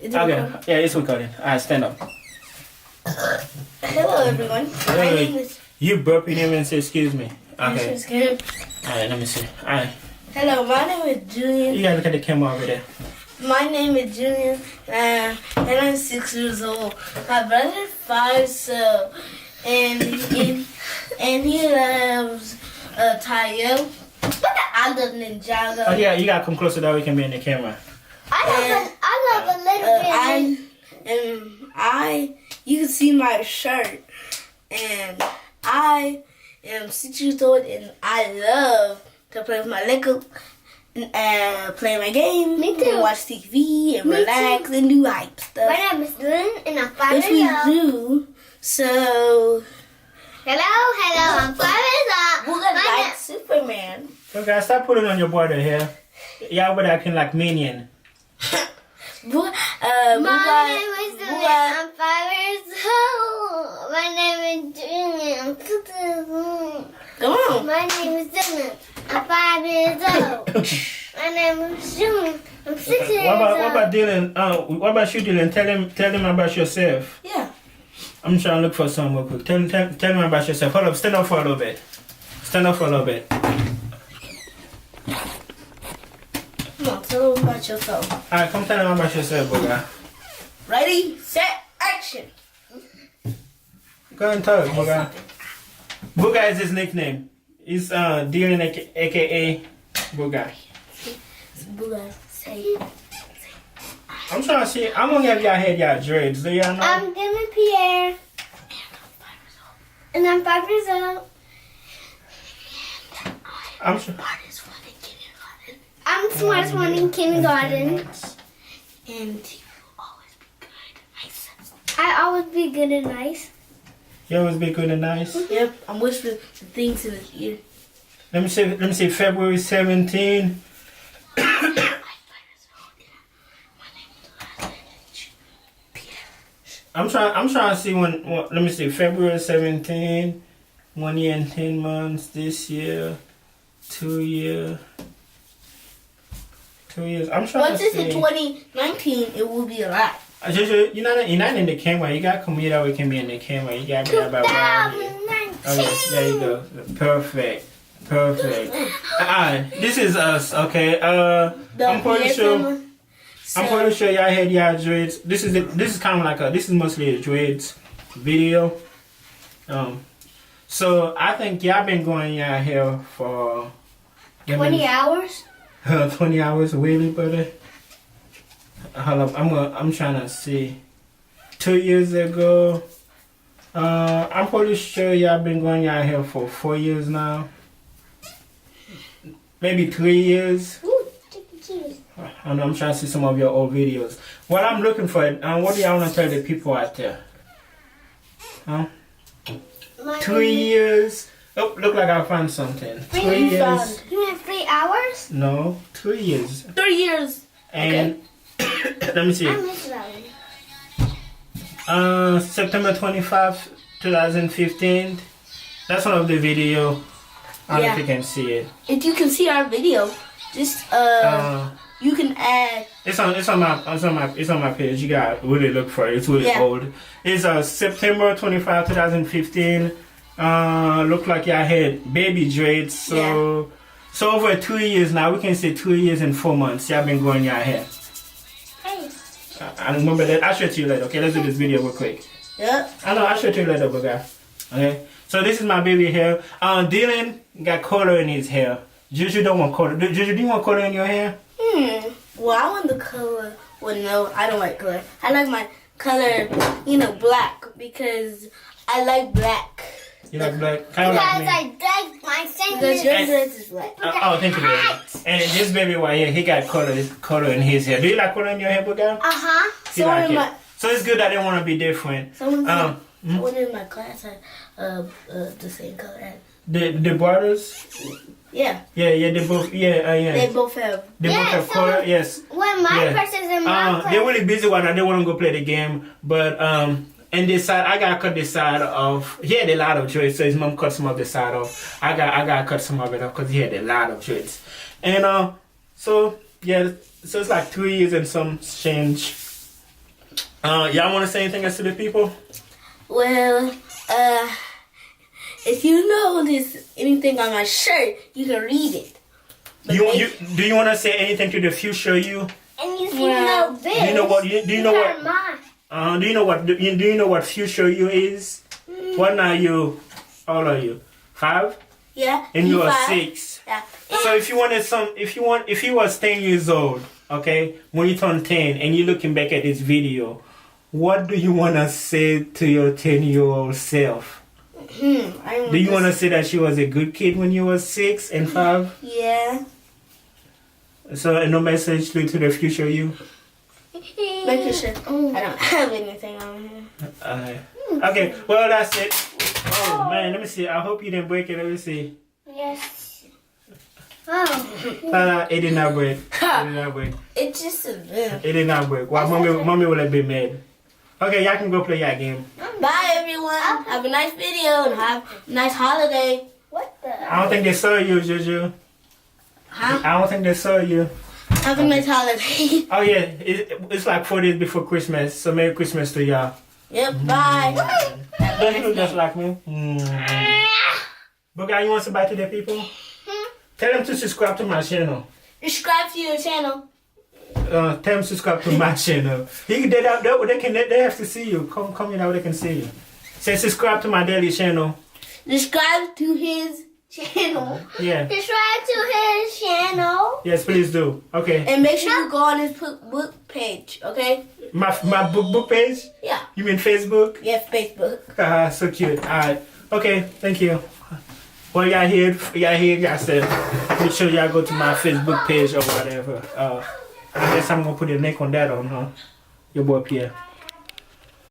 Okay, yeah, it's recording. Alright, stand up. Hello, everyone. My name is. You burp, you didn't even say excuse me. Okay. This is good. Alright, let me see. Alright. Hello, my name is Julian. You gotta look at the camera over there. My name is Julian, and I'm 6 years old. My brother's 5, so and he loves Tayo. I love Ninjago. Oh yeah, you gotta come closer that we can be in the camera. I love a little bit. You can see my shirt, and I am 6 years old, and I love to play with my Lego, and play my game. Me too. And watch TV and relax and do hype stuff. My name is Lynn, and I'm 5 Which years old. we do. So. Hello, I'm 5 years old. We're gonna like Superman. Okay, stop putting on your border here. Y'all but acting like minion. My name is Lynn, I'm 5 years old. My name is Julian, I'm 6 years old. Come on. My name is Dylan, I'm 5 years old. My name is Julian, I'm 6 years old. What about Dylan? What about you, Dylan? Tell him about yourself. Yeah. I'm trying to look for something real quick. Tell him about yourself. Hold up, stand up for a little bit. Stand up for a little bit. Come on, tell them about yourself. Alright, come tell him about yourself, Booga. Ready, set, action. Go ahead and talk, Booga. Booga is his nickname. He's Dylan, aka Booga. Booga, say. I'm trying to see. I'm gonna have y'all head y'all dreads. Do y'all know? I'm Dylan Pierre, and I'm 5 years old. I'm sure. I'm the smartest one in kindergarten. And you will always be good and nice. I always be good and nice. You always be good and nice. Yep, I'm whispering the things in his ear. Let me see. February 17. I'm trying to see when. Let me see. February 17. 1 year and 10 months. This year, 2 year. 2 years. I'm trying Once to it's see. in 2019, it will be a lot. You're not in the camera. You gotta come here that we can be in the camera. You gotta be about right here. 2019. Okay, there you go. Perfect. Alright, this is us. Okay. I'm pretty sure. I'm pretty sure y'all had y'all dreads. This is kind of like this is mostly a dreads video. So I think y'all been going y'all hair for 20 hours? 20 hours, really, brother. Hold up, I'm trying to see. 2 years ago. I'm pretty sure y'all been going y'all hair for 4 years now. Maybe 3 years. Ooh, chicken cheese. I know, I'm trying to see some of your old videos. What I'm looking for, what do y'all want to tell the people out there? Huh? 3 years. Oh, look like I found something. 3 years. You mean 3 hours? No, 3 years. 3 years. And let me see. I missed that one. September 25, 2015. That's one of the video. I don't know if you can see it. If you can see our video, just you can add. It's on my page. You gotta really look for it. It's really old. It's September 25, 2015. Look like y'all had baby dreads. So over 2 years now. We can say 2 years and 4 months. Y'all been growing y'all hair. Hey. I remember that. I'll show it to you later. Okay, let's do this video real quick. Yep. I know. I'll show it to you later, guys. Okay. So this is my baby hair. Dylan got color in his hair. Juju don't want color. Juju, do you want color in your hair? Well, I want the color. Well, no, I don't like color. I like my color, black, because I like black. You like black? Kind of Because like me. I like my singers. Because your dress is black. Oh, thank you, baby. And this baby right here, he got color in his hair. Do you like color in your hair, Booga? Uh-huh. He like it. So it's good that they want to be different. Someone in my class had the same color as. The brothers? Yeah. Yeah, they both, They both have. They both have color, yes. When my person's in my class. They're really busy right now. They want to go play the game, but and this side, I gotta cut this side off. He had a lot of dreads, so his mom cut some of the side off. I gotta cut some of it off because he had a lot of dreads. And so it's like 3 years and some change. Y'all want to say anything else to the people? Well, if you notice anything on my shirt, you can read it. Do you want to say anything to the future you? And you see no this. Do you know what? Do you know what? Mine. Do you know what? Do you know what future you is? What are you? How old are you? 5? Yeah. And you are 5. 6. Yeah. So if you was 10 years old, okay, when you turn 10 and you're looking back at this video, what do you want to say to your 10-year-old self? Do you want to say that she was a good kid when you was 6 and 5? Yeah. So no message to the future you? Making sure I don't have anything on here. Okay, well that's it. Oh man, let me see. I hope you didn't break it. Let me see. Yes. Oh. It did not break. It did not break. It's just a bit. It did not break. Well, mommy will have been mad. Okay, y'all can go play your game. Bye everyone. Have a nice video and have a nice holiday. What the? I don't think they saw you, Juju. Huh? I don't think they saw you. Have a nice holiday. Oh yeah, it's like 4 days before Christmas, so Merry Christmas to y'all. Yep, bye. Don't you look just like me? But guys, you want to say bye to the people? Tell them to subscribe to my channel. Subscribe to your channel. Tell them to subscribe to my channel. They have to see you. Come in now, they can see you. Say subscribe to my daily channel. Subscribe to his channel. Yeah. Subscribe to his channel. Yes, please do. Okay. And make sure you go on his book page, okay? My book page? Yeah. You mean Facebook? Yeah, Facebook. So cute. Alright. Okay, thank you. Well, y'all hear yourself. Make sure y'all go to my Facebook page or whatever. I guess I'm gonna put a link on that on, huh? Your boy Pierre.